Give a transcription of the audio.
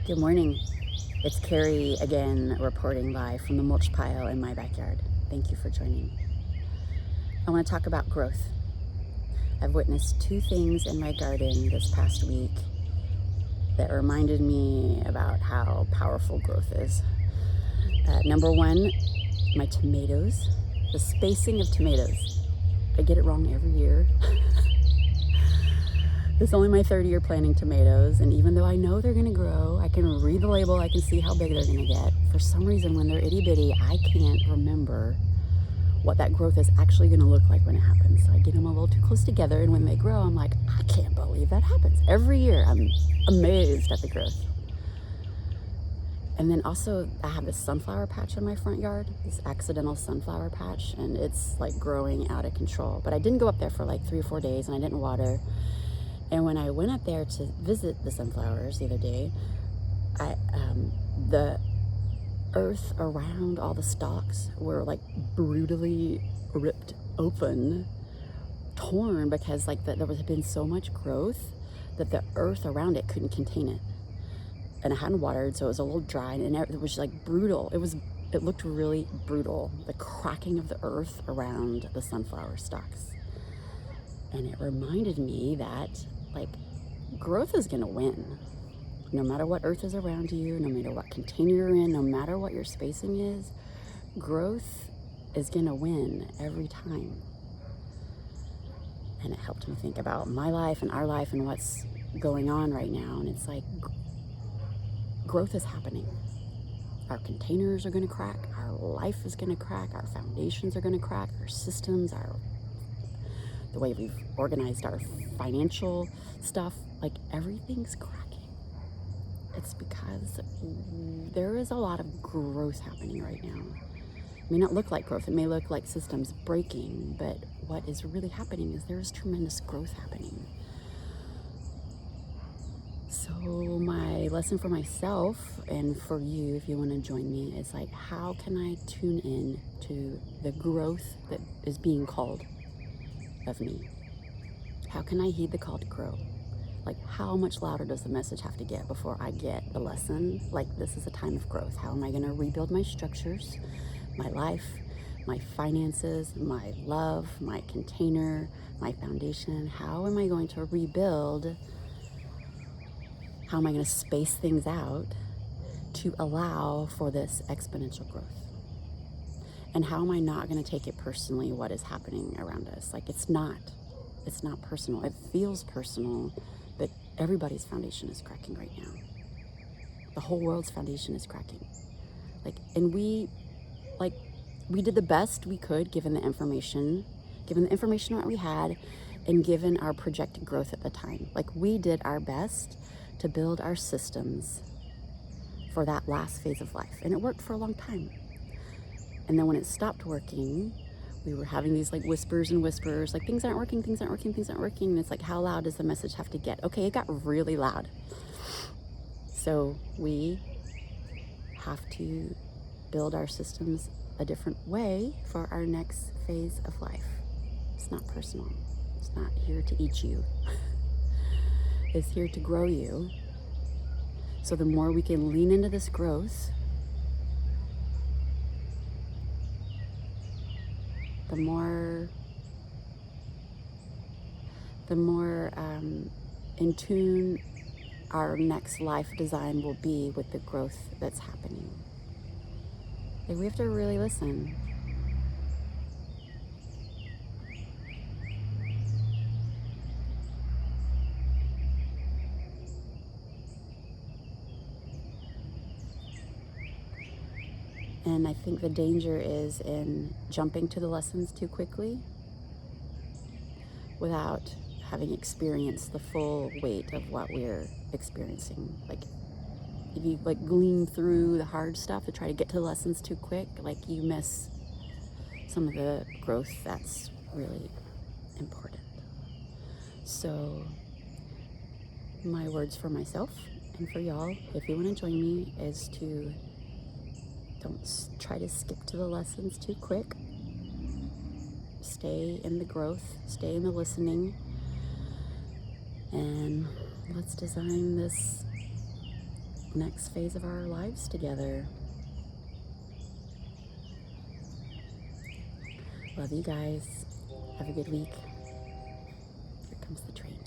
Good morning. It's Carrie again, reporting live from the mulch pile in my backyard. Thank you for joining. I want to talk about growth. I've witnessed two things in my garden this past week that reminded me about how powerful growth is. Number one, my tomatoes, the spacing of tomatoes. I get it wrong every year. This is only my third year planting tomatoes, and even though I know they're gonna grow, I can read the label, I can see how big they're gonna get. For some reason, when they're itty bitty, I can't remember what that growth is actually gonna look like when it happens. So I get them a little too close together, and when they grow, I'm like, I can't believe that happens. Every year, I'm amazed at the growth. And then also, I have this sunflower patch in my front yard, this accidental sunflower patch, and it's like growing out of control. But I didn't go up there for like 3 or 4 days, and I didn't water. And when I went up there to visit the sunflowers the other day, the earth around all the stalks were like brutally ripped open, torn, because like there had been so much growth that the earth around it couldn't contain it. And I hadn't watered, so it was a little dry, and it was like brutal. It looked really brutal, the cracking of the earth around the sunflower stalks. And it reminded me that like growth is gonna win. No matter what earth is around you, no matter what container you're in, no matter what your spacing is, growth is gonna win every time. And it helped me think about my life and our life and what's going on right now. And it's like, growth is happening. Our containers are gonna crack, our life is gonna crack, our foundations are gonna crack, our systems, the way we've organized our financial stuff, like everything's cracking. It's because there is a lot of growth happening right now. It may not look like growth, it may look like systems breaking, but what is really happening is there's tremendous growth happening. So my lesson for myself and for you, if you want to join me, is like, how can I tune in to the growth that is being called of me? How can I heed the call to grow? Like, how much louder does the message have to get before I get the lesson? Like, this is a time of growth. How am I going to rebuild my structures, my life, my finances, my love, my container, my foundation? How am I going to rebuild? How am I going to space things out to allow for this exponential growth? And how am I not going to take it personally, what is happening around us? Like, it's not personal. It feels personal, but everybody's foundation is cracking right now. The whole world's foundation is cracking. Like, and we did the best we could given the information that we had, and given our projected growth at the time. Like, we did our best to build our systems for that last phase of life, and it worked for a long time. And then when it stopped working, we were having these like whispers, like things aren't working. And it's like, how loud does the message have to get? Okay, it got really loud. So we have to build our systems a different way for our next phase of life. It's not personal. It's not here to eat you. It's here to grow you. So the more we can lean into this growth, the more in tune our next life design will be with the growth that's happening. Like, we have to really listen. And I think the danger is in jumping to the lessons too quickly without having experienced the full weight of what we're experiencing. Like, if you like glean through the hard stuff to try to get to the lessons too quick, like, you miss some of the growth that's really important. So my words for myself and for y'all, if you want to join me, is to don't try to skip to the lessons too quick. Stay in the growth, stay in the listening, and let's design this next phase of our lives together. Love you guys. Have a good week. Here comes the train.